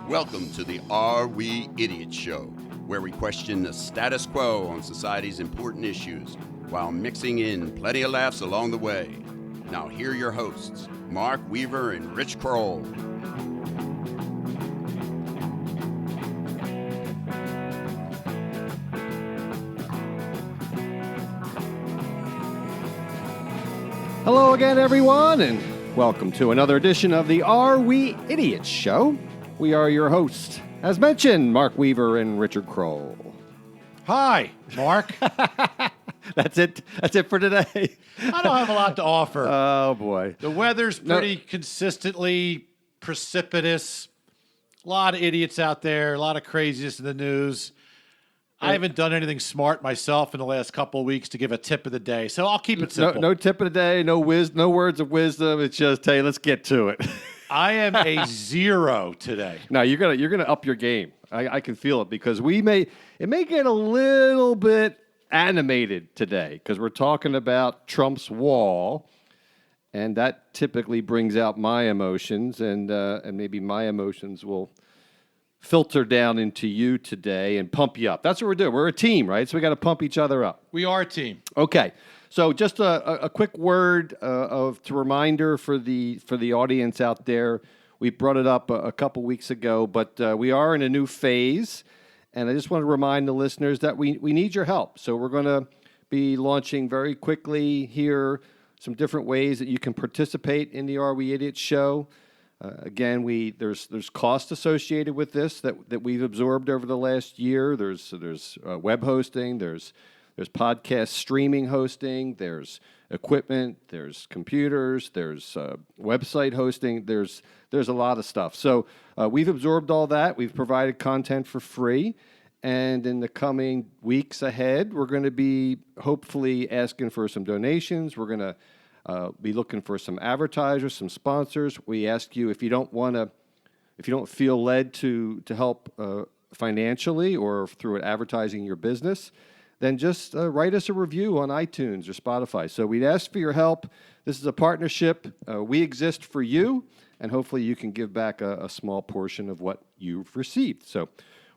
Welcome to the Are We Idiots Show, where we question the status quo on society's important issues while mixing in plenty of laughs along the way. Now here are your hosts, Mark Weaver and Rich Kroll. Hello again, everyone, and welcome to another edition of the Are We Idiots Show. We are your hosts, as mentioned, Mark Weaver and Richard Kroll. Hi, Mark. That's it. That's it for today. I don't have a lot to offer. Oh, boy. The weather's pretty consistently precipitous. A lot of idiots out there, a lot of craziness in the news. I haven't done anything smart myself in the last couple of weeks to give a tip of the day, so I'll keep it simple. No tip of the day, no words of wisdom. It's just, hey, let's get to it. I am a 0 today. No, you're gonna up your game. I can feel it because it may get a little bit animated today because we're talking about Trump's wall, and that typically brings out my emotions, and maybe my emotions will filter down into you today and pump you up. That's what we're doing. We're a team, right? So we got to pump each other up. We are a team. Okay. So just a quick word to reminder for the audience out there. We brought it up a couple weeks ago, but we are in a new phase, and I just want to remind the listeners that we need your help. So we're going to be launching very quickly here some different ways that you can participate in the Are We Idiots show. Again, there's cost associated with this that we've absorbed over the last year. There's web hosting, there's podcast streaming hosting, there's equipment, there's computers, there's website hosting, there's a lot of stuff. So we've absorbed all that. We've provided content for free. And in the coming weeks ahead, we're going to be hopefully asking for some donations. We're going to be looking for some advertisers, some sponsors. We ask you if you don't feel led to help financially or through advertising your business, then just write us a review on iTunes or Spotify. So we'd ask for your help. This is a partnership. We exist for you, and hopefully you can give back a small portion of what you've received. So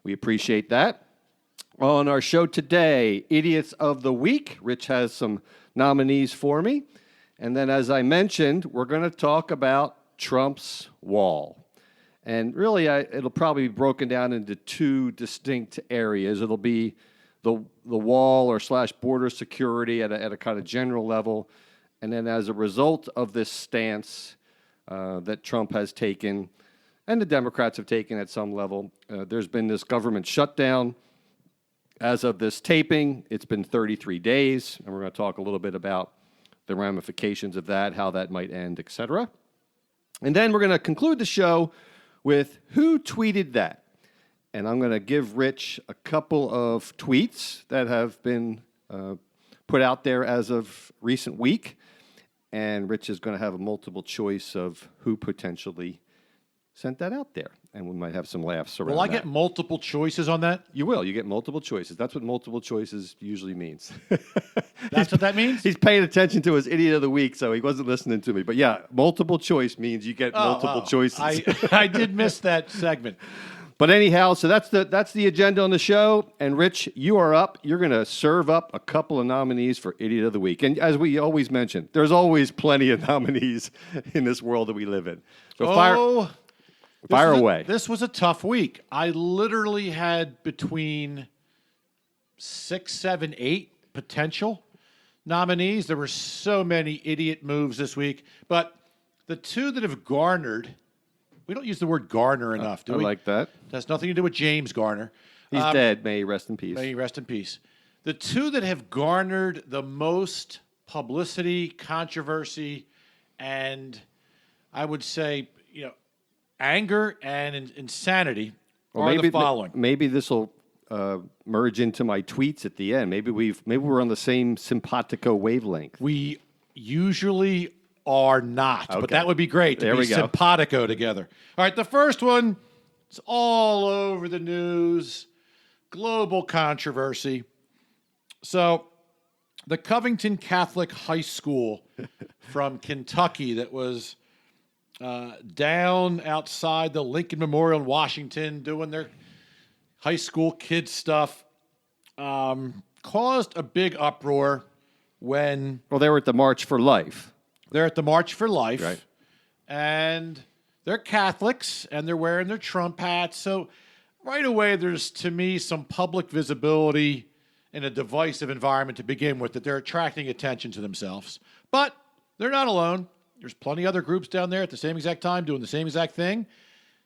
we appreciate that. On our show today, Idiots of the Week. Rich has some nominees for me. And then, as I mentioned, we're going to talk about Trump's wall. And really, it'll probably be broken down into two distinct areas. It'll be the wall or / border security at a kind of general level. And then as a result of this stance that Trump has taken, and the Democrats have taken at some level, there's been this government shutdown. As of this taping, it's been 33 days, and we're going to talk a little bit about the ramifications of that, how that might end, etc. And then we're going to conclude the show with Who Tweeted That? And I'm going to give Rich a couple of tweets that have been put out there as of recent week. And Rich is going to have a multiple choice of who potentially sent that out there. And we might have some laughs around that. Will I get multiple choices on that? You will. You get multiple choices. That's what multiple choices usually means. That's what that means? He's paying attention to his Idiot of the Week, so he wasn't listening to me. But yeah, multiple choice means you get multiple choices. I did miss that segment. But anyhow, so that's the agenda on the show. And Rich, you are up. You're going to serve up a couple of nominees for Idiot of the Week. And as we always mention, there's always plenty of nominees in this world that we live in. So fire away. This was a tough week. I literally had between 6, 7, 8 potential nominees. There were so many idiot moves this week. But the two that have garnered, we don't use the word garner enough, do we? I like that. It has nothing to do with James Garner. He's dead. May he rest in peace. May he rest in peace. The two that have garnered the most publicity, controversy, and I would say, anger and insanity are the following. Maybe this will merge into my tweets at the end. Maybe we're on the same simpatico wavelength. We usually are not, but that would be great to be simpatico together. All right, the first one is all over the news, global controversy. So the Covington Catholic High School from Kentucky that was down outside the Lincoln Memorial in Washington doing their high school kids stuff, caused a big uproar when Well, they were at the March for Life. they're at the March for Life. Right. And they're Catholics, and they're wearing their Trump hats. So right away, there's, to me, some public visibility in a divisive environment to begin with, that they're attracting attention to themselves. But they're not alone. There's plenty of other groups down there at the same exact time doing the same exact thing.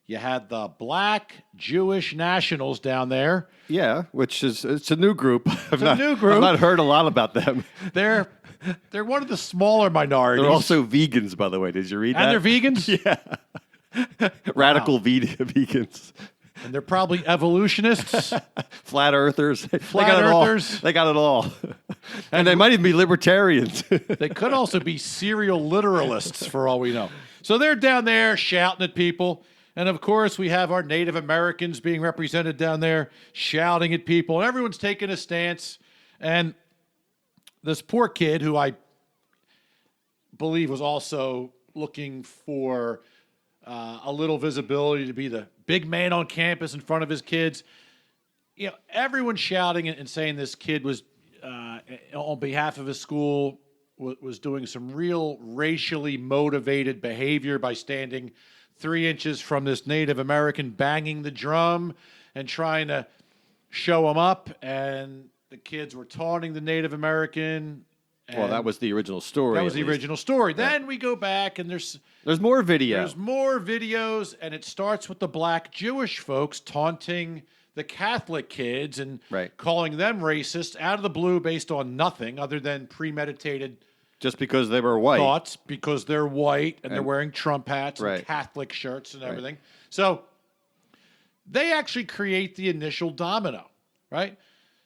You had the Black Jewish Nationals down there. Yeah, which is it's a new group. It's a new group. I've not heard a lot about them. They're one of the smaller minorities. They're also vegans, by the way. Did you read that? and they're vegans. Yeah. Radical vegans. And they're probably evolutionists. Flat earthers. Flat they got earthers. It all. They got it all. And they might even be libertarians. They could also be serial literalists, for all we know. So they're down there shouting at people. And, of course, we have our Native Americans being represented down there shouting at people. And everyone's taking a stance. And this poor kid, who I believe was also looking for a little visibility to be the big man on campus in front of his kids, you know, everyone shouting and saying this kid was, on behalf of his school, was doing some real racially motivated behavior by standing 3 inches from this Native American, banging the drum and trying to show him up. And the kids were taunting the Native American. Well, that was the original story. That was the original story. Then we go back and there's more video. There's more videos, and it starts with the Black Jewish folks taunting the Catholic kids and calling them racist out of the blue based on nothing other than premeditated just because they were white. Thoughts, because they're white and they're wearing Trump hats and Catholic shirts and everything. So they actually create the initial domino, right?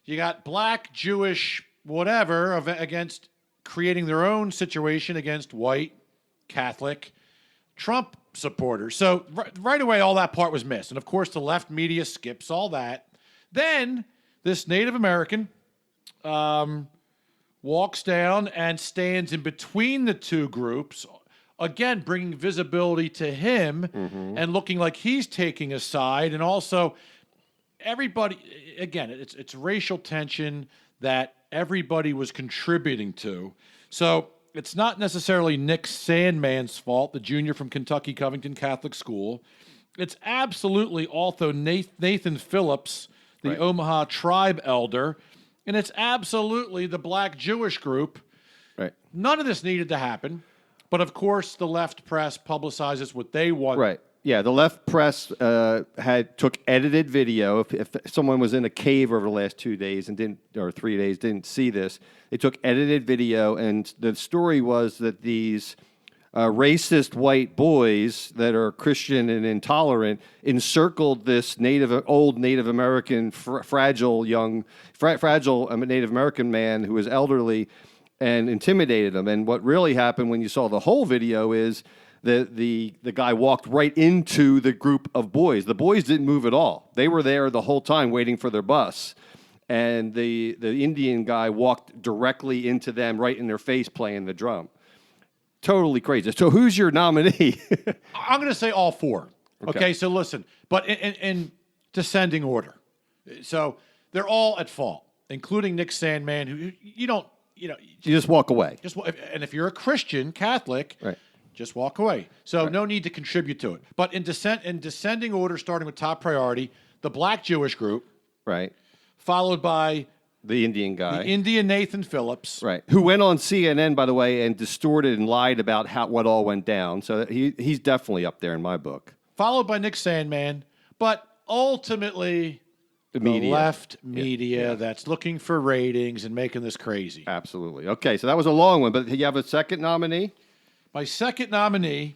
You got Black, Jewish, whatever, against creating their own situation against white, Catholic, Trump supporters. So right away, all that part was missed. And of course, the left media skips all that. Then this Native American walks down and stands in between the two groups, again, bringing visibility to him and looking like he's taking a side. And also, everybody, again, it's racial tension that everybody was contributing to. So it's not necessarily Nick Sandmann's fault, the junior from Kentucky Covington Catholic School. It's absolutely also Nathan Phillips, the Omaha tribe elder. And it's absolutely the Black Jewish group. Right. None of this needed to happen. But, of course, the left press publicizes what they want. Right. Yeah, the left press took edited video. If someone was in a cave over the last 2 days and 3 days didn't see this, they took edited video, and the story was that these racist white boys that are Christian and intolerant encircled this old Native American fragile Native American man who was elderly and intimidated him. And what really happened when you saw the whole video is the guy walked right into the group of boys. The boys didn't move at all. They were there the whole time waiting for their bus. And the Indian guy walked directly into them, right in their face, playing the drum. Totally crazy. So who's your nominee? I'm going to say all four. Okay, so listen, but in descending order. So they're all at fault, including Nick Sandmann, who you just walk away. And if you're a Christian Catholic, just walk away. So no need to contribute to it. But in descending order, starting with top priority, the Black Jewish group, followed by the Indian guy. The Indian Nathan Phillips. Right. Who went on CNN, by the way, and distorted and lied about what all went down. So he's definitely up there in my book. Followed by Nick Sandmann. But ultimately, the left media that's looking for ratings and making this crazy. Absolutely. Okay, so that was a long one. But you have a second nominee? My second nominee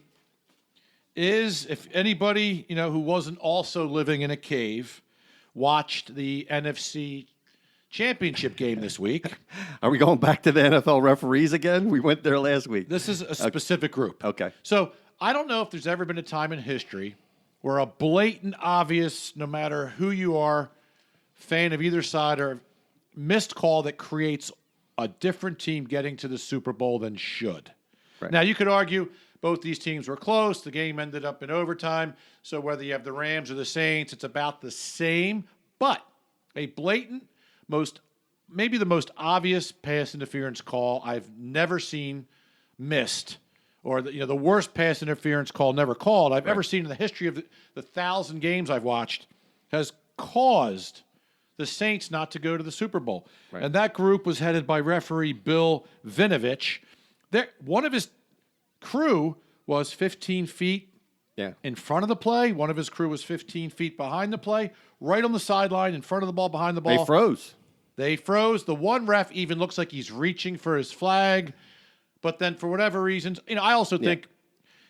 is, if anybody who wasn't also living in a cave watched the NFC Championship game this week. Are we going back to the NFL referees again? We went there last week. This is a specific group. Okay. So I don't know if there's ever been a time in history where a blatant, obvious, no matter who you are, fan of either side, or missed call that creates a different team getting to the Super Bowl than should. Right. Now, you could argue Both these teams were close. The game ended up in overtime. So whether you have the Rams or the Saints, it's about the same. But a blatant, maybe the most obvious pass interference call I've never seen missed, or the worst pass interference call never called I've ever seen in the history of the 1,000 games I've watched, has caused the Saints not to go to the Super Bowl. Right. And that group was headed by referee Bill Vinovich. One of his crew was 15 feet in front of the play. One of his crew was 15 feet behind the play, right on the sideline, in front of the ball, behind the ball. They froze. The one ref even looks like he's reaching for his flag. But then for whatever reasons, I also think,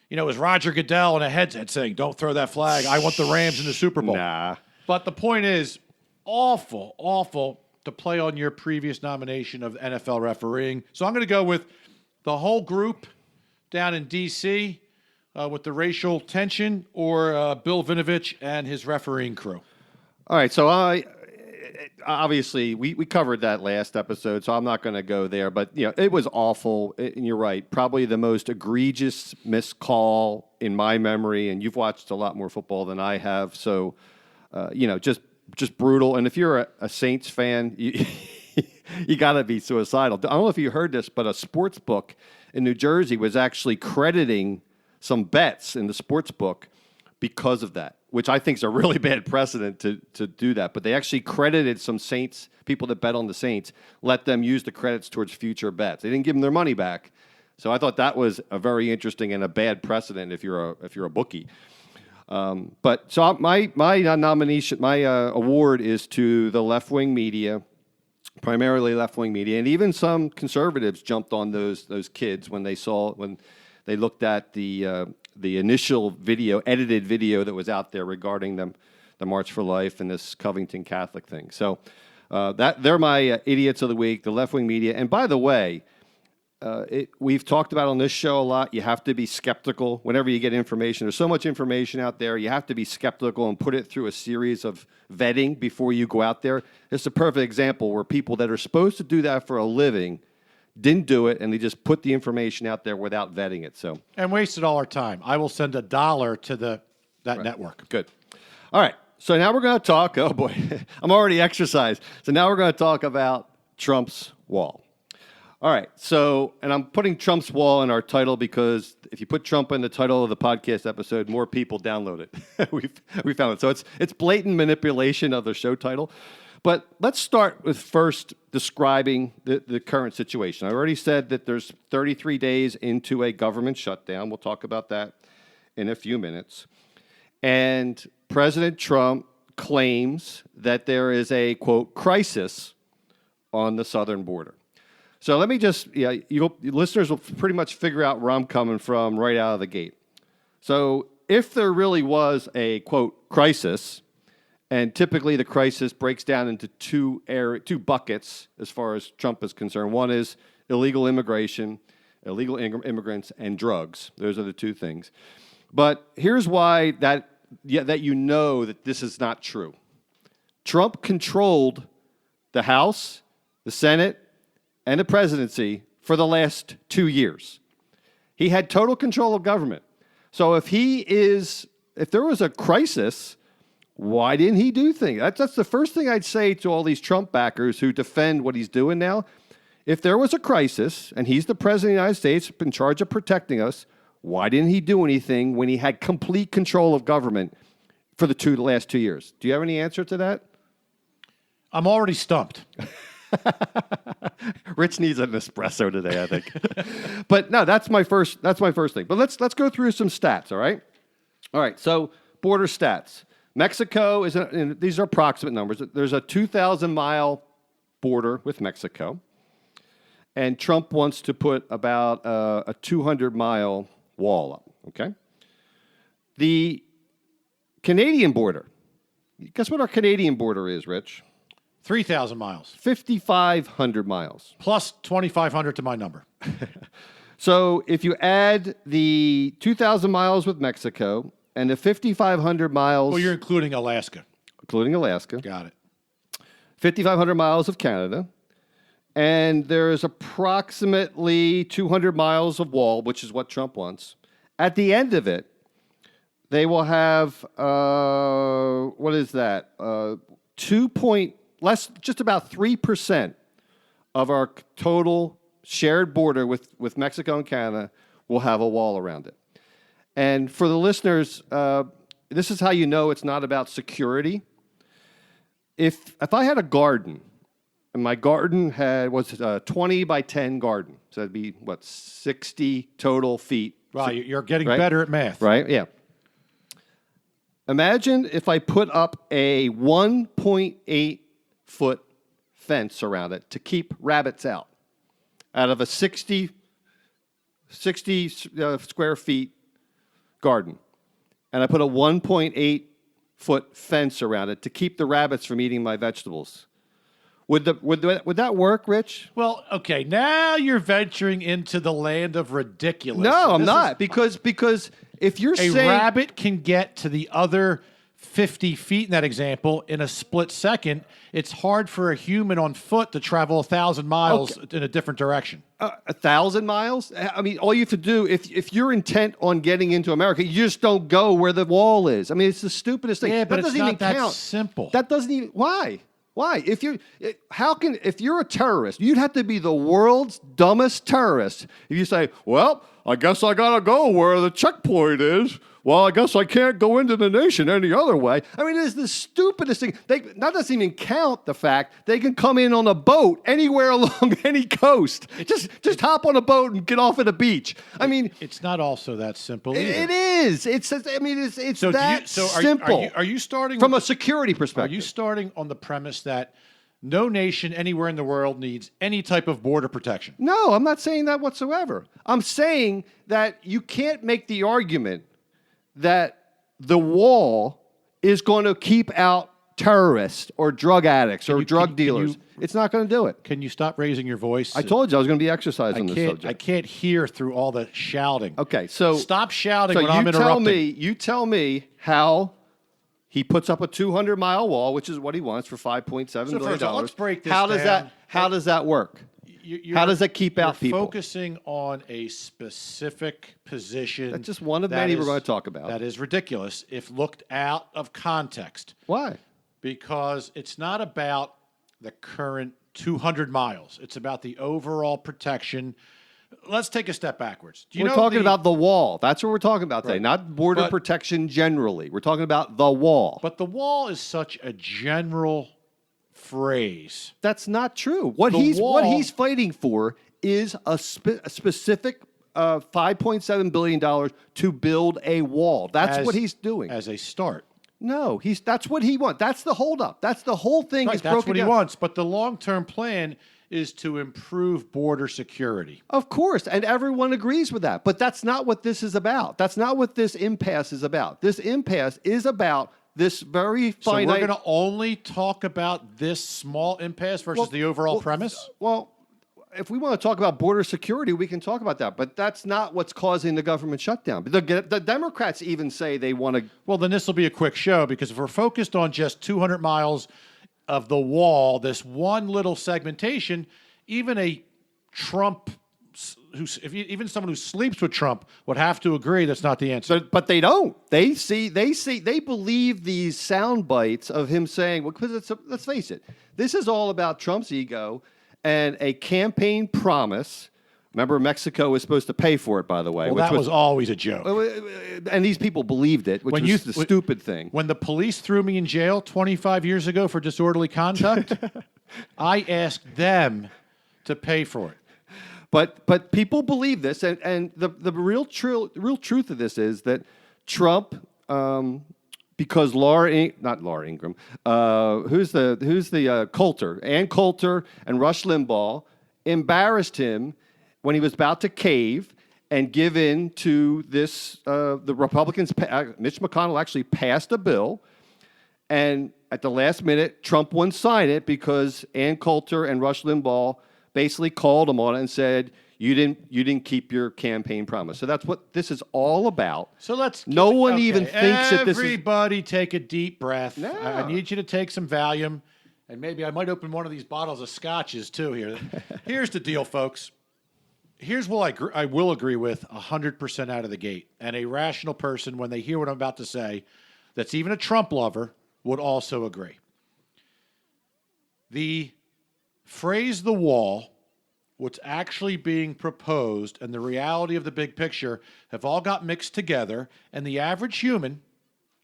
it was Roger Goodell in a headset saying, don't throw that flag. I want the Rams in the Super Bowl. Nah. But the point is, awful to play on your previous nomination of NFL refereeing. So I'm going to go with the whole group down in D.C. With the racial tension, or Bill Vinovich and his refereeing crew. All right, so obviously we covered that last episode, so I'm not going to go there. But it was awful, and you're right. Probably the most egregious missed call in my memory. And you've watched a lot more football than I have, so just brutal. And if you're a Saints fan, you got to be suicidal. I don't know if you heard this, but a sports book in New Jersey was actually crediting some bets in the sports book because of that, which I think is a really bad precedent to do that. But they actually credited some Saints, people that bet on the Saints, let them use the credits towards future bets. They didn't give them their money back. So I thought that was a very interesting and a bad precedent if you're a bookie. But so my nomination, my award is to the left-wing media, primarily left-wing media, and even some conservatives jumped on those kids when they looked at the initial edited video that was out there regarding the March for Life and this Covington Catholic thing. So they're my idiots of the week, the left-wing media. And by the way, we've talked about on this show a lot, you have to be skeptical whenever you get information. There's so much information out there. You have to be skeptical and put it through a series of vetting before you go out there. It's a perfect example where people that are supposed to do that for a living didn't do it, and they just put the information out there without vetting it. And wasted all our time. I will send $1 to that network. Good. All right. So now we're going to talk. Oh boy, I'm already exercised. So now we're going to talk about Trump's wall. All right. So, and I'm putting Trump's wall in our title because if you put Trump in the title of the podcast episode, more people download it. we found it. So it's blatant manipulation of the show title. But let's start with first describing the current situation. I already said that there's 33 days into a government shutdown. We'll talk about that in a few minutes. And President Trump claims that there is a, quote, crisis on the southern border. So let me just, listeners will pretty much figure out where I'm coming from right out of the gate. So if there really was a, quote, crisis, and typically the crisis breaks down into two buckets as far as Trump is concerned. One is illegal immigration, illegal immigrants, and drugs. Those are the two things. But here's why that this is not true. Trump controlled the House, the Senate, and the presidency for the last 2 years. He had total control of government. So if there was a crisis, why didn't he do things? That's the first thing I'd say to all these Trump backers who defend what he's doing now. If there was a crisis and he's the president of the United States in charge of protecting us, why didn't he do anything when he had complete control of government for the last 2 years? Do you have any answer to that? I'm already stumped. Rich needs an espresso today, I think. But no, that's my first thing. But let's go through some stats, all right? All right, so border stats. Mexico these are approximate numbers. There's a 2,000-mile border with Mexico, and Trump wants to put about a 200-mile wall up, okay? The Canadian border, guess what our Canadian border is, Rich? 3,000 miles. 5,500 miles. Plus 2,500 to my number. So if you add the 2,000 miles with Mexico and the 5,500 miles... Well, you're including Alaska. Including Alaska. Got it. 5,500 miles of Canada. And there's approximately 200 miles of wall, which is what Trump wants. At the end of it, they will have what is that? Just about 3% of our total shared border with Mexico and Canada will have a wall around it. And for the listeners, this is how you know it's not about security. If I had a garden, and my garden was a 20 by 10 garden, so that'd be, 60 total feet. Wow, you're getting right? better at math. Right, yeah. Imagine if I put up a 1.8-foot fence around it to keep rabbits out of a 60 square feet garden. And I put a 1.8-foot fence around it to keep the rabbits from eating my vegetables. Would that work, Rich? Well, okay, now you're venturing into the land of ridiculous. No, I'm not. Because if you're saying... A rabbit can get to the other 50 feet in that example in a split second. It's hard for a human on foot to travel 1,000 miles in a different direction. 1,000 miles? I mean, all you have to do, if you're intent on getting into America, you just don't go where the wall is. I mean, it's the stupidest thing. Yeah, but that it's doesn't not even that count. simple. That doesn't even... Why? Why? If you're a terrorist, you'd have to be the world's dumbest terrorist. If you say, well, I guess I gotta go where the checkpoint is. Well, I guess I can't go into the nation any other way. I mean, it is the stupidest thing. That doesn't even count the fact they can come in on a boat anywhere along any coast. Just hop on a boat and get off at a beach. I mean, it's not also that simple either. It is. It's so that simple. Are you starting from a security perspective? Are you starting on the premise that no nation anywhere in the world needs any type of border protection? No, I'm not saying that whatsoever. I'm saying that you can't make the argument that the wall is going to keep out terrorists or drug addicts or drug dealers. It's not going to do it. Can you stop raising your voice? I told you I was going to be exercising this subject. I can't hear through all the shouting. Okay, so... Stop shouting when I'm interrupting. You tell me how he puts up a 200-mile wall, which is what he wants for $5.7 billion. First of all, let's break this down. How does that work? How does that keep out people? You're focusing on a specific position. That's just one of many we're going to talk about. That is ridiculous if looked out of context. Why? Because it's not about the current 200 miles. It's about the overall protection. Let's take a step backwards. We're talking about the wall. That's what we're talking about today, not border protection generally. We're talking about the wall. But the wall is such a general phrase. That's not true. What he's fighting for is a specific $5.7 billion to build a wall. That's what he's doing. As a start. No, that's what he wants. That's the holdup. That's the whole thing. Right, that's what he wants. But the long-term plan is to improve border security. Of course, and everyone agrees with that. But that's not what this is about. That's not what this impasse is about. This impasse is about this very finite... So we're going to only talk about this small impasse versus the overall premise? Well, if we want to talk about border security, we can talk about that. But that's not what's causing the government shutdown. The Democrats even say they want to... Well, then this will be a quick show, because if we're focused on just 200 miles of the wall, this one little segmentation, even a Trump... even someone who sleeps with Trump would have to agree that's not the answer. But they don't. They believe these sound bites of him saying, well, because let's face it, this is all about Trump's ego and a campaign promise. Remember, Mexico was supposed to pay for it, by the way. Well, that was always a joke. And these people believed it, which was the stupid thing. When the police threw me in jail 25 years ago for disorderly conduct, I asked them to pay for it. But people believe this, and the real truth of this is that Trump, because not Laura Ingraham, who's the Coulter, Ann Coulter and Rush Limbaugh embarrassed him when he was about to cave and give in to this. The Republicans, Mitch McConnell actually passed a bill, and at the last minute, Trump wouldn't sign it because Ann Coulter and Rush Limbaugh basically called him on it and said, you didn't keep your campaign promise. So that's what this is all about. So no one even thinks that this is... Everybody take a deep breath. No. I need you to take some Valium, and maybe I might open one of these bottles of scotches too here. Here's the deal, folks. here's what I will agree with 100% out of the gate. And a rational person, when they hear what I'm about to say, that's even a Trump lover, would also agree. The phrase the wall, what's actually being proposed, and the reality of the big picture have all got mixed together. And the average human,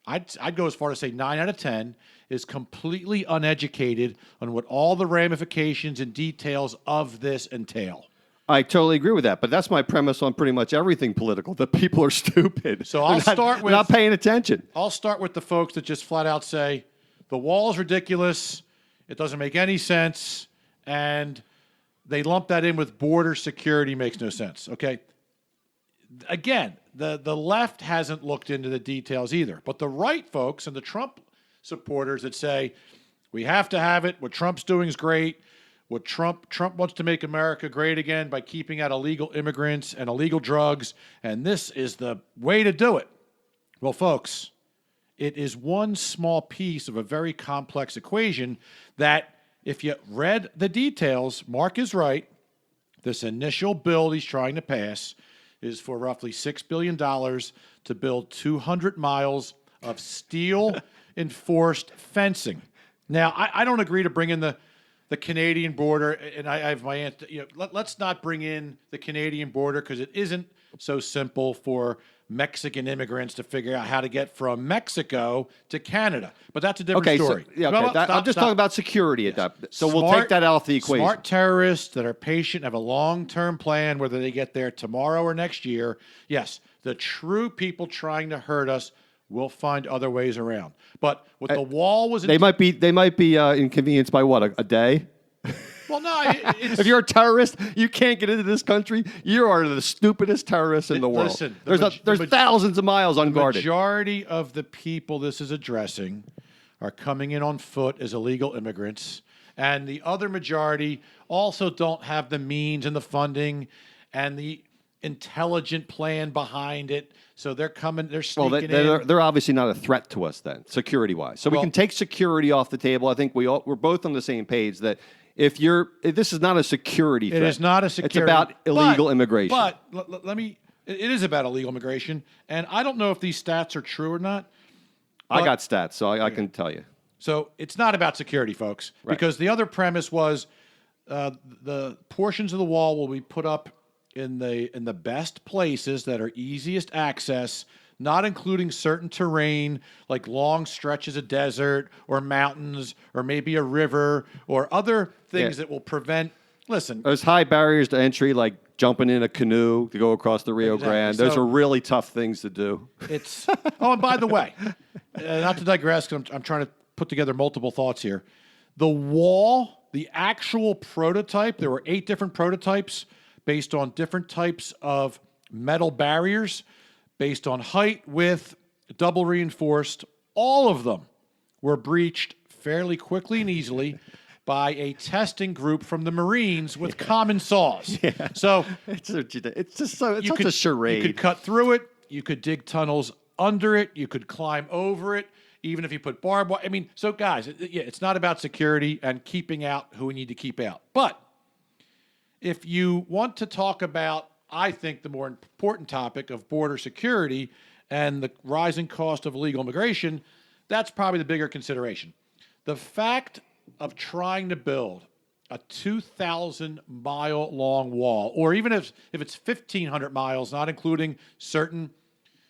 I'd go as far to say 9 out of 10, is completely uneducated on what all the ramifications and details of this entail. I totally agree with that, but that's my premise on pretty much everything political, that people are stupid. So I'll start with... not paying attention. I'll start with the folks that just flat out say, the wall is ridiculous, it doesn't make any sense, and they lump that in with border security makes no sense, okay? Again, the left hasn't looked into the details either, but the right folks and the Trump supporters that say, we have to have it, what Trump's doing is great, what Trump wants to make America great again by keeping out illegal immigrants and illegal drugs, and this is the way to do it. Well, folks, it is one small piece of a very complex equation that, if you read the details, Mark is right. This initial bill he's trying to pass is for roughly $6 billion to build 200 miles of steel-enforced fencing. Now, I don't agree to bring in the Canadian border, and I have my answer. Let's not bring in the Canadian border because it isn't so simple for Mexican immigrants to figure out how to get from Mexico to Canada. But that's a different story. I'm just talking about security at that. So we'll take that out of the equation. Smart terrorists that are patient, have a long-term plan, whether they get there tomorrow or next year. Yes, the true people trying to hurt us will find other ways around. But what the wall was... They might be inconvenienced by what, a day? Well, no. If you're a terrorist, you can't get into this country. You are the stupidest terrorist in the world. Listen, there's thousands of miles unguarded. The majority of the people this is addressing are coming in on foot as illegal immigrants, and the other majority also don't have the means and the funding and the intelligent plan behind it. So they're sneaking in. They're obviously not a threat to us then, security-wise. So we can take security off the table. I think we're both on the same page that if this is not a security threat. It is not a security. It's about illegal immigration. But it is about illegal immigration, and I don't know if these stats are true or not. I got stats, so I can tell you. So it's not about security, folks, because the other premise was the portions of the wall will be put up in the best places that are easiest access, not including certain terrain like long stretches of desert or mountains or maybe a river or other things that will prevent. Listen, there's high barriers to entry like jumping in a canoe to go across the Rio Grande. Those are really tough things to do. And by the way, not to digress, because I'm trying to put together multiple thoughts here. The wall, the actual prototype, there were 8 different prototypes based on different types of metal barriers, based on height, width, double reinforced. All of them were breached fairly quickly and easily by a testing group from the Marines with common saws. Yeah. So it's such a charade. You could cut through it. You could dig tunnels under it. You could climb over it, even if you put barbed wire. I mean, so guys, it's not about security and keeping out who we need to keep out. But if you want to talk about, I think, the more important topic of border security and the rising cost of illegal immigration, that's probably the bigger consideration. The fact of trying to build a 2,000-mile-long wall, or even if it's 1,500 miles, not including certain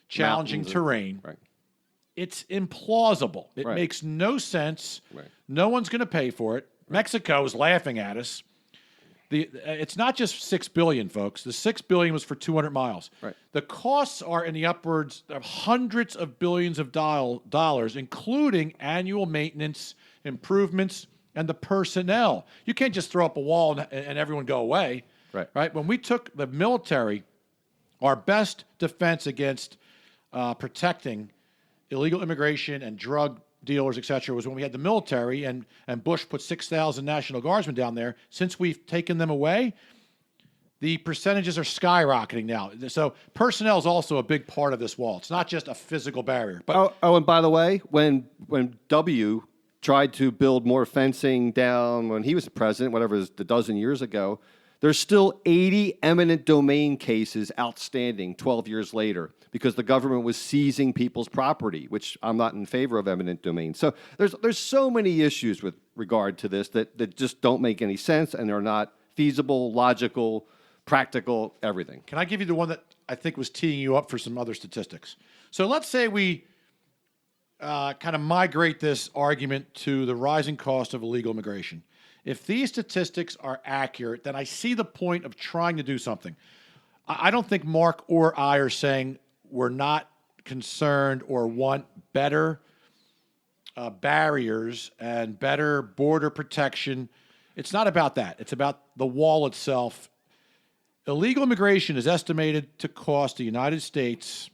challenging terrain, it's implausible. It makes no sense. No one's going to pay for it. Mexico is laughing at us. It's not just $6 billion, folks. The $6 billion was for 200 miles. The costs are in the upwards of hundreds of billions of dollars, including annual maintenance, improvements, and the personnel. You can't just throw up a wall and everyone go away. Right? When we took the military, our best defense against protecting illegal immigration and drug dealers, et cetera, was when we had the military, and Bush put 6,000 National Guardsmen down there. Since we've taken them away, the percentages are skyrocketing now. So personnel is also a big part of this wall. It's not just a physical barrier. But and by the way, when W tried to build more fencing down when he was the president, whatever it was, a dozen years ago, There's still 80 eminent domain cases outstanding 12 years later because the government was seizing people's property, which I'm not in favor of eminent domain. So there's so many issues with regard to this that just don't make any sense, and they're not feasible, logical, practical, everything. Can I give you the one that I think was teeing you up for some other statistics? So let's say we kind of migrate this argument to the rising cost of illegal immigration. If these statistics are accurate, then I see the point of trying to do something. I don't think Mark or I are saying we're not concerned or want better barriers and better border protection. It's not about that. It's about the wall itself. Illegal immigration is estimated to cost the United States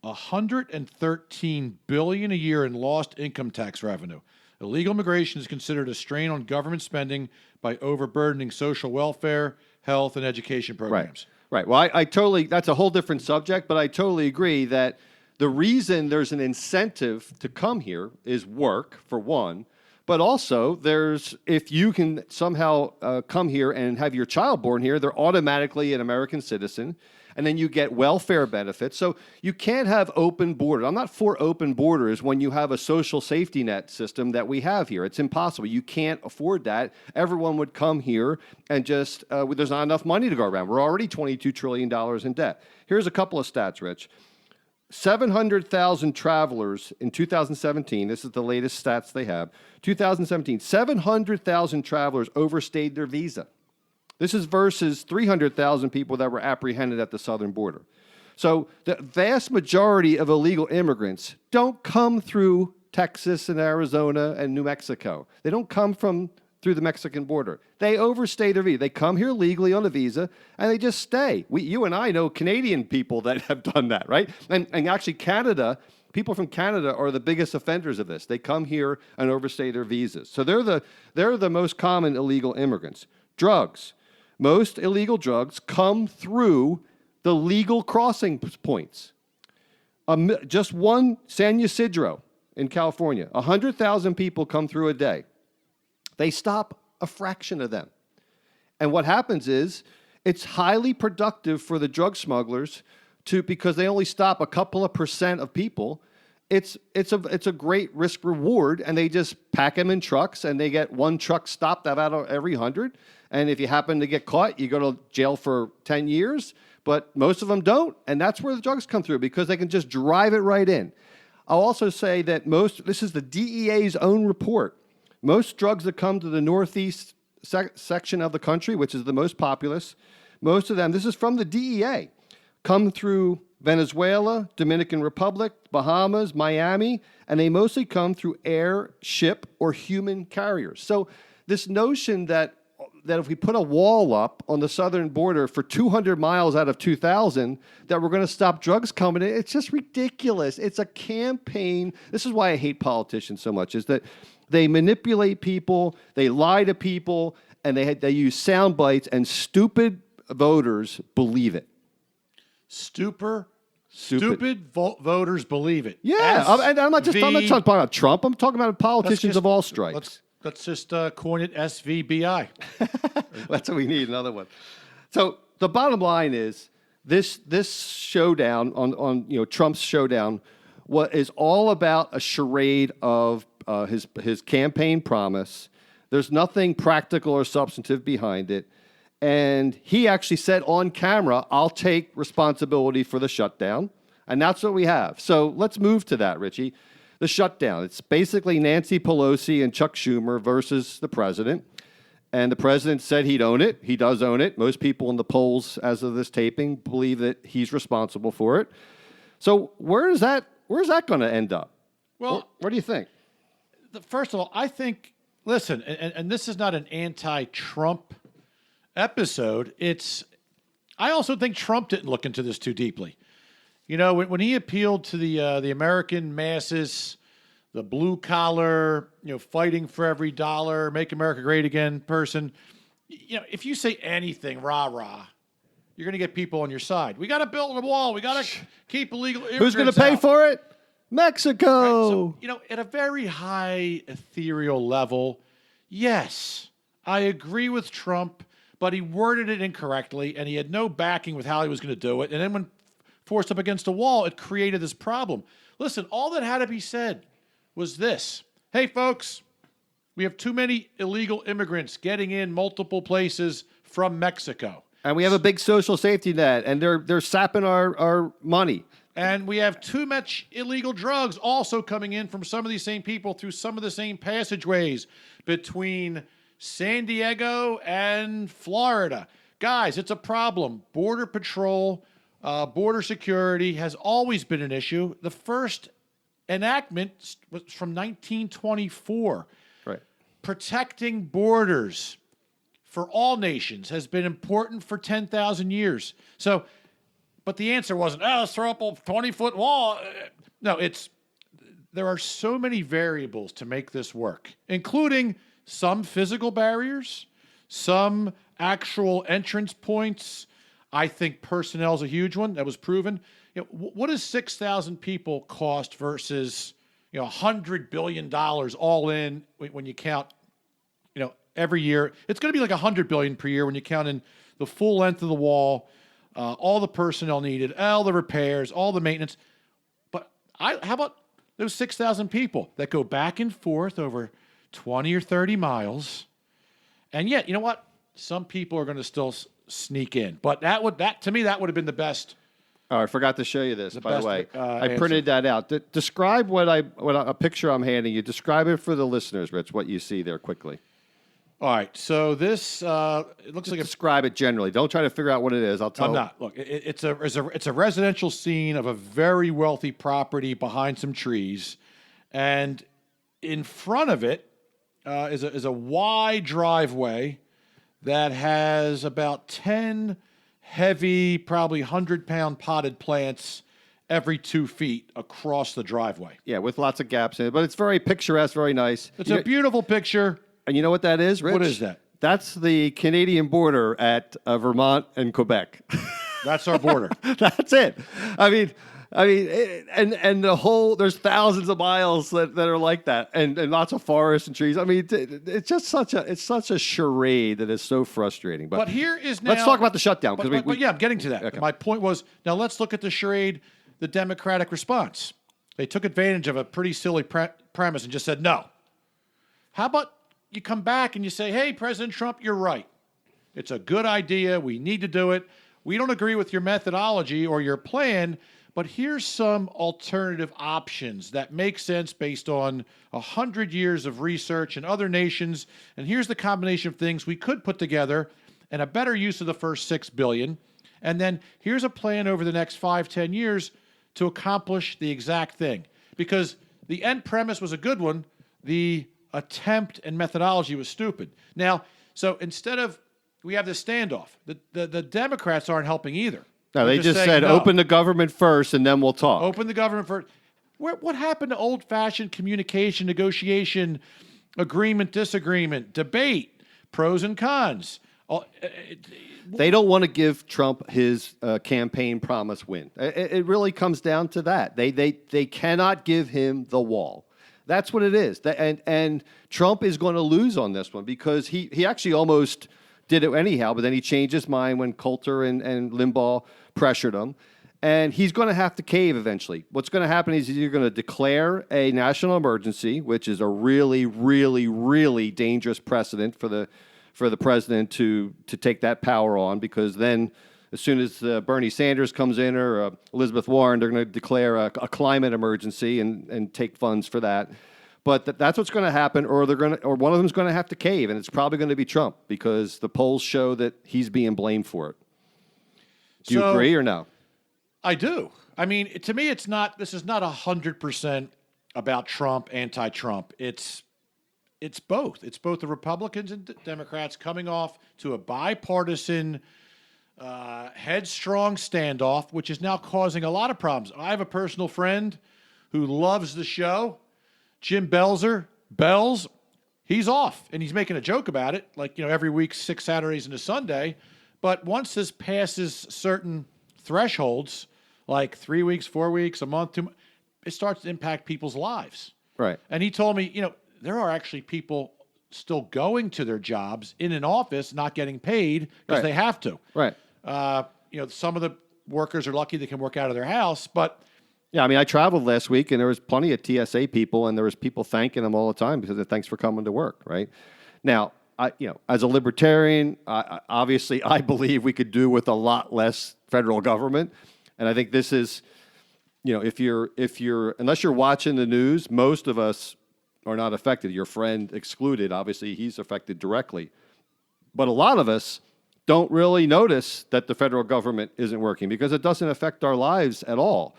$113 billion a year in lost income tax revenue. Illegal immigration is considered a strain on government spending by overburdening social welfare, health, and education programs. Right. Well, I totally, that's a whole different subject, but I totally agree that the reason there's an incentive to come here is work, for one, but also if you can somehow come here and have your child born here, they're automatically an American citizen. And then you get welfare benefits. So you can't have open borders. I'm not for open borders when you have a social safety net system that we have here. It's impossible. You can't afford that. Everyone would come here and just, there's not enough money to go around. We're already $22 trillion in debt. Here's a couple of stats, Rich. 700,000 travelers in 2017. This is the latest stats they have. 2017, 700,000 travelers overstayed their visa. This is versus 300,000 people that were apprehended at the southern border. So the vast majority of illegal immigrants don't come through Texas and Arizona and New Mexico. They don't come through the Mexican border. They overstay their visa. They come here legally on a visa, and they just stay. You and I know Canadian people that have done that, right? And actually Canada, people from Canada are the biggest offenders of this. They come here and overstay their visas. So they're the most common illegal immigrants. Drugs. Most illegal drugs come through the legal crossing points. Just one, San Ysidro in California, 100,000 people come through a day. They stop a fraction of them. And what happens is it's highly productive for the drug smugglers because they only stop a couple of % of people. It's a great risk reward, and they just pack them in trucks, and they get one truck stopped out of every 100. And if you happen to get caught, you go to jail for 10 years. But most of them don't, and that's where the drugs come through because they can just drive it right in. I'll also say that this is the DEA's own report. Most drugs that come to the northeast section of the country, which is the most populous, most of them, this is from the DEA, come through Venezuela, Dominican Republic, Bahamas, Miami, and they mostly come through air, ship, or human carriers. So this notion that if we put a wall up on the southern border for 200 miles out of 2,000, that we're going to stop drugs coming in, it's just ridiculous. It's a campaign. This is why I hate politicians so much, is that they manipulate people, they lie to people, and they use sound bites, and stupid voters believe it. Stupid voters believe it. Yeah, and I'm not talking about Trump. I'm talking about politicians of all stripes. Let's just coin it SVBI. That's what we need, another one. So the bottom line is this showdown on Trump's showdown is all about a charade of his campaign promise. There's nothing practical or substantive behind it. And he actually said on camera, I'll take responsibility for the shutdown. And that's what we have. So let's move to that, Richie. The shutdown. It's basically Nancy Pelosi and Chuck Schumer versus the president. And the president said he'd own it. He does own it. Most people in the polls, as of this taping, believe that he's responsible for it. So where's that going to end up? Well, what do you think? First of all, I think, listen, and this is not an anti-Trump episode. I also think Trump didn't look into this too deeply. You know, when he appealed to the American masses, the blue collar, fighting for every dollar, make America great again person, if you say anything rah-rah, you're going to get people on your side. We got to build a wall. We got to keep illegal immigrants Who's going to pay for it? Mexico. Right? So, at a very high ethereal level, yes, I agree with Trump, but he worded it incorrectly, and he had no backing with how he was going to do it. And then when forced up against a wall, it created this problem. Listen, all that had to be said was this. Hey, folks, we have too many illegal immigrants getting in multiple places from Mexico. And we have a big social safety net, and they're sapping our money. And we have too much illegal drugs also coming in from some of these same people through some of the same passageways between San Diego and Florida. Guys, it's a problem. Border Patrol, border security has always been an issue. The first enactment was from 1924. Right. Protecting borders for all nations has been important for 10,000 years. So, but the answer wasn't, let's throw up a 20-foot wall. No, there are so many variables to make this work, including some physical barriers, some actual entrance points. I think personnel is a huge one. That was proven. What does 6,000 people cost versus $100 billion all in when you count every year? It's going to be like $100 billion per year when you count in the full length of the wall, all the personnel needed, all the repairs, all the maintenance. But how about those 6,000 people that go back and forth over 20 or 30 miles? And yet, you know what? Some people are going to still sneak in. But to me, that would have been the best. Oh, I forgot to show you this, by the way. I answer. printed that out. Describe a picture I'm handing you. Describe it for the listeners, Rich, what you see there quickly. All right. So this it looks like describe it generally. Don't try to figure out what it is. I'll tell. I'm not. Look, it's a residential scene of a very wealthy property behind some trees, and in front of it is a wide driveway that has about 10 heavy, probably 100-pound potted plants every 2 feet across the driveway. Yeah, with lots of gaps in it, but it's very picturesque, very nice. It's a beautiful picture. And you know what that is, Rich? What is that? That's the Canadian border at Vermont and Quebec. That's our border. That's it. I mean, and the whole, there's thousands of miles that are like that, and lots of forests and trees. I mean, it's just such a charade that is so frustrating. But here is now. Let's talk about the shutdown But yeah, I'm getting to that. Okay. My point was, now let's look at the charade, the Democratic response. They took advantage of a pretty silly premise and just said no. How about you come back and you say, hey, President Trump, you're right. It's a good idea. We need to do it. We don't agree with your methodology or your plan, but here's some alternative options that make sense based on 100 years of research in other nations. And here's the combination of things we could put together and a better use of the first $6 billion. And then here's a plan over the next 5-10 years to accomplish the exact thing. Because the end premise was a good one. The attempt and methodology was stupid. Now, so instead of, we have this standoff. The Democrats aren't helping either. No, they just said, no. Open the government first and then we'll talk. Open the government first. What happened to old-fashioned communication, negotiation, agreement, disagreement, debate, pros and cons? They don't want to give Trump his campaign promise win. It really comes down to that. They cannot give him the wall. That's what it is. And Trump is going to lose on this one because he actually almost did it anyhow, but then he changed his mind when Coulter and Limbaugh pressured him. And he's going to have to cave eventually. What's going to happen is you're going to declare a national emergency, which is a really, really, really dangerous precedent for the president to take that power on, because then as soon as Bernie Sanders comes in or Elizabeth Warren, they're going to declare a climate emergency and take funds for that. But that's what's going to happen, or one of them is going to have to cave, and it's probably going to be Trump because the polls show that he's being blamed for it. Do you agree or no? I do. I mean, to me, this is not 100% about Trump, anti-Trump. It's both. It's both the Republicans and Democrats coming off to a bipartisan, headstrong standoff, which is now causing a lot of problems. I have a personal friend who loves the show, Jim Bells. He's off, and he's making a joke about it, like, every week, 6 Saturdays and a Sunday. But once this passes certain thresholds, like 3 weeks, 4 weeks, a month, 2 months, it starts to impact people's lives. Right. And he told me, there are actually people still going to their jobs in an office, not getting paid because Right. they have to. Right. Some of the workers are lucky they can work out of their house, but Yeah, I mean, I traveled last week, and there was plenty of TSA people, and there was people thanking them all the time because of thanks for coming to work. Right now, as a libertarian, obviously, I believe we could do with a lot less federal government, and I think this is, if you're unless you're watching the news, most of us are not affected. Your friend excluded, obviously, he's affected directly, but a lot of us don't really notice that the federal government isn't working because it doesn't affect our lives at all.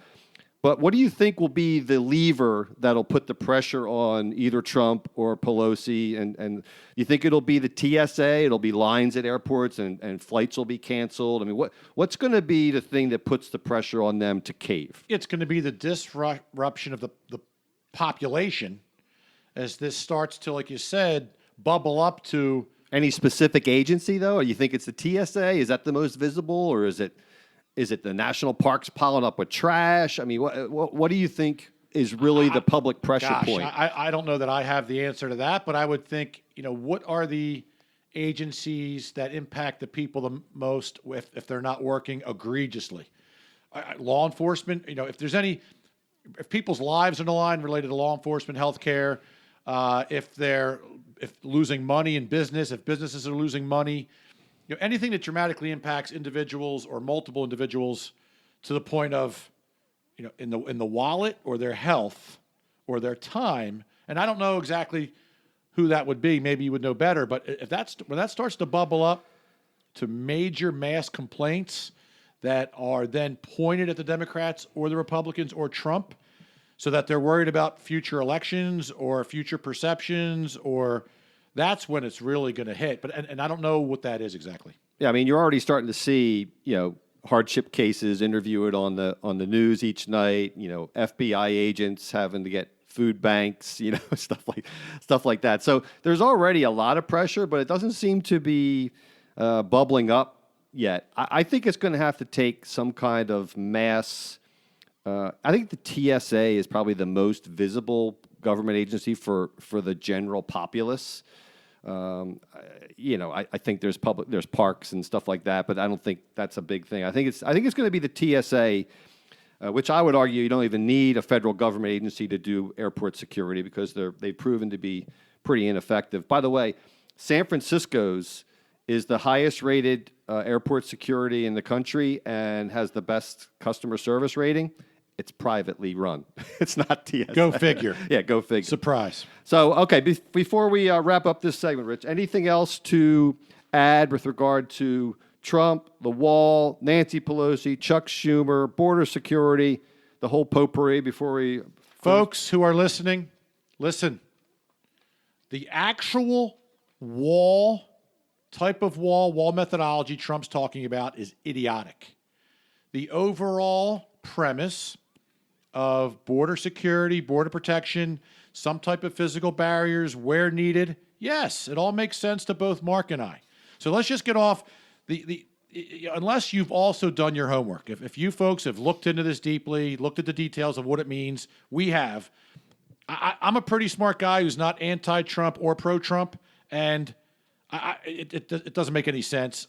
But what do you think will be the lever that'll put the pressure on either Trump or Pelosi? And you think it'll be the TSA? It'll be lines at airports and flights will be canceled? I mean, what's going to be the thing that puts the pressure on them to cave? it's going to be the disruption of the population as this starts to, like you said, bubble up to. Any specific agency, though? Or you think it's the TSA? Is that the most visible? Or is it the national parks piling up with trash? I mean, what do you think is really the public pressure point? I don't know that I have the answer to that, but I would think, what are the agencies that impact the people the most if they're not working egregiously? Law enforcement, if people's lives are on the line related to law enforcement, healthcare, if losing money in business, if businesses are losing money, anything that dramatically impacts individuals or multiple individuals to the point of, in the wallet or their health or their time. And I don't know exactly who that would be. Maybe you would know better. But when that starts to bubble up to major mass complaints that are then pointed at the Democrats or the Republicans or Trump, so that they're worried about future elections or future perceptions, or that's when it's really going to hit. But and I don't know what that is exactly. Yeah, I mean, you're already starting to see, hardship cases interviewed on the news each night. FBI agents having to get food banks, stuff like that. So there's already a lot of pressure, but it doesn't seem to be bubbling up yet. I think it's going to have to take some kind of mass. I think the TSA is probably the most visible government agency for the general populace. I think there's parks and stuff like that, but I don't think that's a big thing. I think it's going to be the TSA, which I would argue you don't even need a federal government agency to do airport security because they've proven to be pretty ineffective. By the way, San Francisco's is the highest rated airport security in the country and has the best customer service rating. It's privately run. It's not TSA. Go figure. Yeah, go figure. Surprise. So, okay, before we wrap up this segment, Rich, anything else to add with regard to Trump, the wall, Nancy Pelosi, Chuck Schumer, border security, the whole potpourri before we... Folks who are listening, listen. The actual type of wall methodology Trump's talking about is idiotic. The overall premise of border security, border protection, some type of physical barriers where needed. Yes, it all makes sense to both Mark and I. So let's just get off unless you've also done your homework. If you folks have looked into this deeply, looked at the details of what it means, we have. I'm a pretty smart guy who's not anti-Trump or pro-Trump, and it doesn't make any sense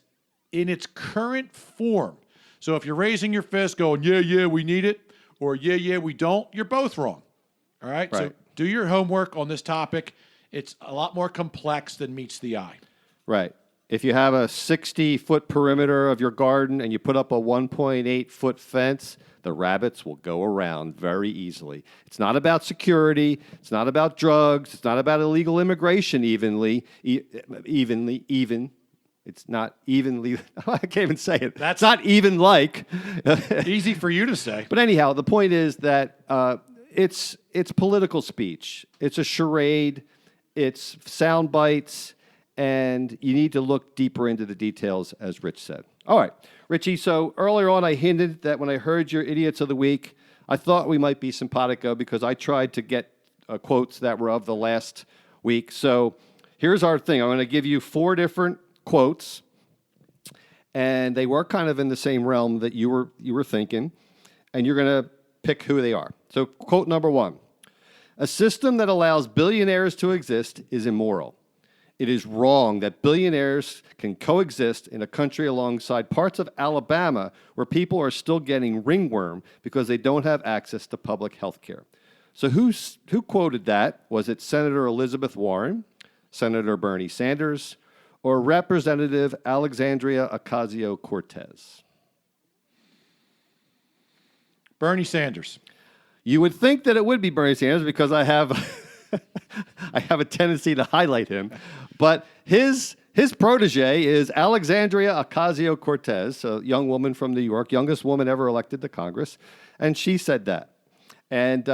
in its current form. So if you're raising your fist going, yeah, we need it, or yeah, we don't, you're both wrong. All right? So do your homework on this topic. It's a lot more complex than meets the eye. Right. If you have a 60-foot perimeter of your garden and you put up a 1.8-foot fence, the rabbits will go around very easily. It's not about security. It's not about drugs. It's not about illegal immigration even. It's not evenly. I can't even say it. That's not even like. Easy for you to say. But anyhow, the point is that it's political speech. It's a charade. It's sound bites. And you need to look deeper into the details, as Rich said. All right, Richie, so earlier on I hinted that when I heard your Idiots of the Week, I thought we might be simpatico because I tried to get quotes that were of the last week. So here's our thing. I'm going to give you 4 different quotes, and they were kind of in the same realm that you were thinking, and you're going to pick who they are. So quote number 1, a system that allows billionaires to exist is immoral. it is wrong that billionaires can coexist in a country alongside parts of Alabama where people are still getting ringworm because they don't have access to public health care. So who quoted that? Was it Senator Elizabeth Warren, Senator Bernie Sanders, or Representative Alexandria Ocasio-Cortez? Bernie Sanders. You would think that it would be Bernie Sanders because I have I have a tendency to highlight him, but his protege is Alexandria Ocasio-Cortez, a young woman from New York, youngest woman ever elected to Congress, and she said that. And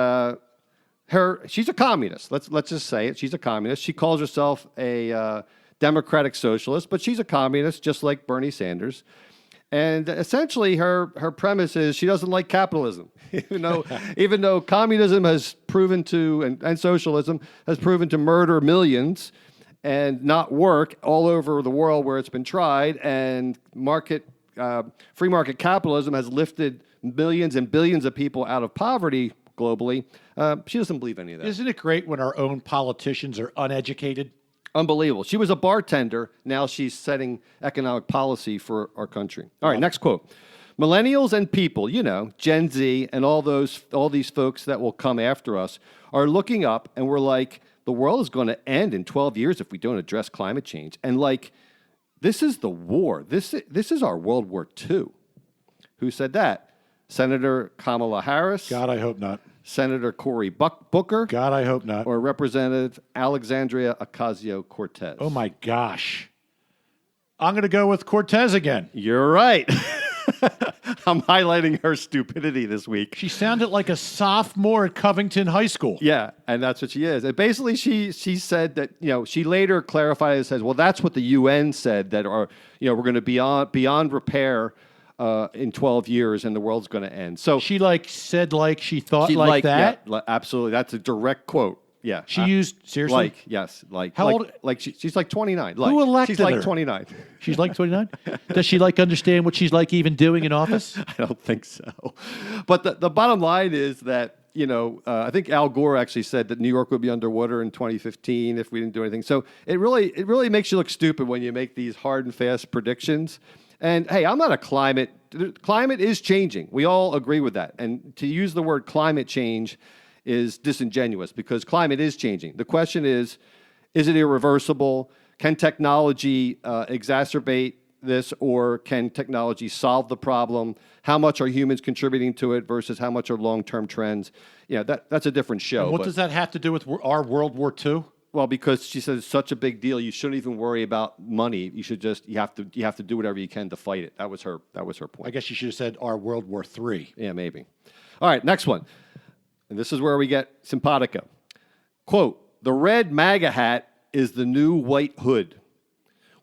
she's a communist. Let's just say it. She's a communist. She calls herself a democratic socialist, but she's a communist, just like Bernie Sanders. And essentially, her premise is she doesn't like capitalism, even though communism has proven to, and socialism has proven to murder millions and not work all over the world where it's been tried, and free market capitalism has lifted millions and billions of people out of poverty globally. She doesn't believe any of that. Isn't it great when our own politicians are uneducated? Unbelievable. She was a bartender. Now she's setting economic policy for our country. All right, next quote. Millennials and people, Gen Z and all these folks that will come after us are looking up and we're like, the world is going to end in 12 years if we don't address climate change. And like, this is the war. This is our World War II. Who said that? Senator Kamala Harris. God, I hope not. Senator Cory Booker. God, I hope not. Or Representative Alexandria Ocasio-Cortez. Oh, my gosh. I'm going to go with Cortez again. You're right. I'm highlighting her stupidity this week. She sounded like a sophomore at Covington High School. Yeah, and that's what she is. And basically, she said that, she later clarified and says, well, that's what the UN said, that we're going to be beyond repair in 12 years and the world's going to end. So she said she thought like that? Yeah, absolutely. That's a direct quote. Yeah. She used, seriously? How old? She's like 29. Who elected her? She's like 29. She's like 29? Does she understand what she's even doing in office? I don't think so. But the bottom line is that, I think Al Gore actually said that New York would be underwater in 2015 if we didn't do anything. So it really makes you look stupid when you make these hard and fast predictions. And hey, I'm not a climate is changing. We all agree with that. And to use the word climate change is disingenuous because climate is changing. The question is it irreversible? Can technology exacerbate this, or can technology solve the problem? How much are humans contributing to it versus how much are long-term trends? That's a different show. And what does that have to do with our World War II? Well, because she says it's such a big deal, you shouldn't even worry about money. You should just you have to do whatever you can to fight it. That was her point. I guess you should have said our World War III. Yeah, maybe. All right, next one. And this is where we get simpatico. Quote, the red MAGA hat is the new white hood.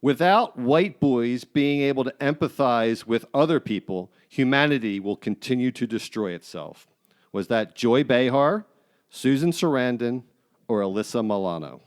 Without white boys being able to empathize with other people, humanity will continue to destroy itself. Was that Joy Behar, Susan Sarandon, or Alyssa Milano?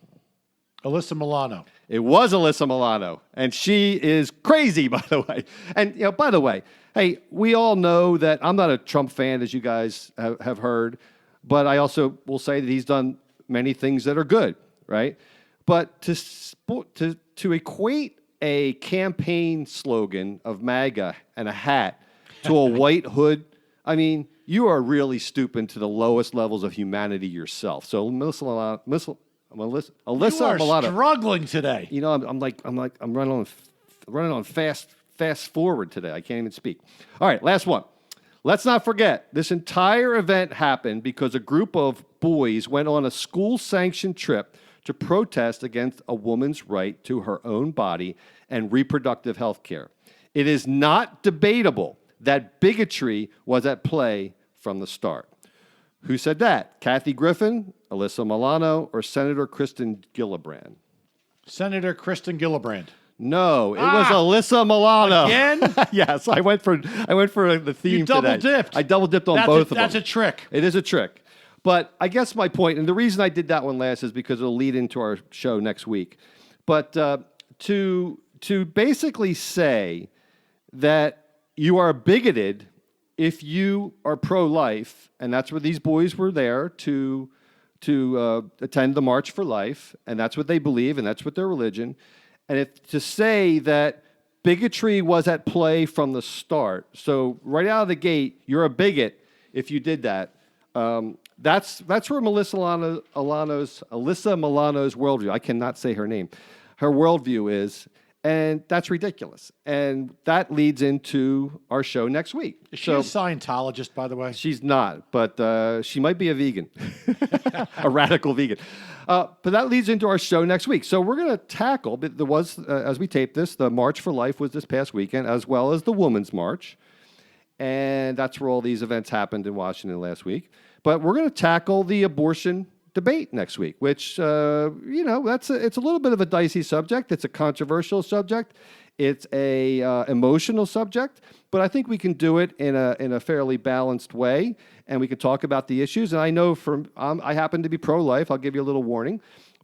Alyssa Milano. It was Alyssa Milano, and she is crazy, by the way. And, by the way, hey, we all know that I'm not a Trump fan, as you guys have heard, but I also will say that he's done many things that are good, right? But to equate a campaign slogan of MAGA and a hat to a white hood, I mean, you are really stooping to the lowest levels of humanity yourself. So, Alyssa Milano, struggling today. I'm running on fast forward today. I can't even speak. All right, last one. Let's not forget, this entire event happened because a group of boys went on a school-sanctioned trip to protest against a woman's right to her own body and reproductive health care. It is not debatable that bigotry was at play from the start. Who said that? Kathy Griffin, Alyssa Milano, or Senator Kristen Gillibrand? Senator Kristen Gillibrand. No, it was Alyssa Milano. Again? Yes, I went for the theme. You double today. dipped. I double dipped on both of them. That's a trick. It is a trick. But I guess my point, and the reason I did that one last is because it'll lead into our show next week. But to basically say that you are bigoted if you are pro-life, and that's what these boys were there to to attend the March for Life, and that's what they believe, and that's what their religion. And to say that bigotry was at play from the start, so right out of the gate, you're a bigot if you did that. That's where Alyssa Milano's worldview. I cannot say her name. Her worldview is, and that's ridiculous. And that leads into our show next week. Is she a Scientologist, by the way? She's not, but she might be a vegan, a radical vegan. But that leads into our show next week. So we're going to tackle, as we tape this, the March for Life was this past weekend, as well as the Women's March. And that's where all these events happened in Washington last week. But we're going to tackle the abortion debate next week, which, it's a little bit of a dicey subject. It's a controversial subject. It's a emotional subject. But I think we can do it in a fairly balanced way, and we can talk about the issues. And I know I happen to be pro-life. I'll give you a little warning.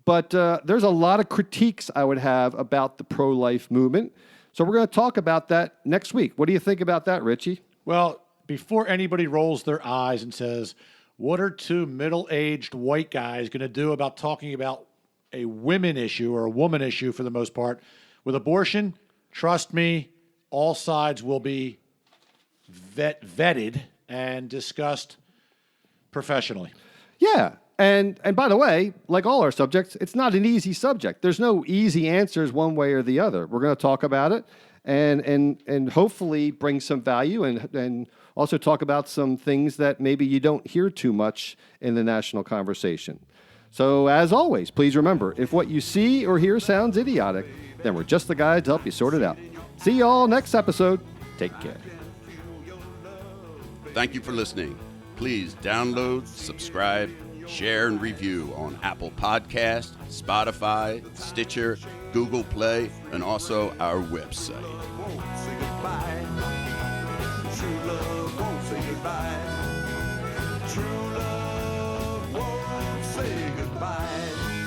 But there's a lot of critiques I would have about the pro-life movement. So we're going to talk about that next week. What do you think about that, Richie? Well, before anybody rolls their eyes and says, what are two middle-aged white guys going to do about talking about a women issue or a woman issue for the most part? With abortion, trust me, all sides will be vetted and discussed professionally. Yeah. And by the way, like all our subjects, it's not an easy subject. There's no easy answers one way or the other. We're going to talk about it and hopefully bring some value and also talk about some things that maybe you don't hear too much in the national conversation. So as always, please remember, if what you see or hear sounds idiotic, then we're just the guys to help you sort it out. See you all next episode. Take care. Thank you for listening. Please download, subscribe, share, and review on Apple Podcast, Spotify, Stitcher, Google Play, and also our website. Won't say goodbye. True love won't say goodbye. True love won't say goodbye.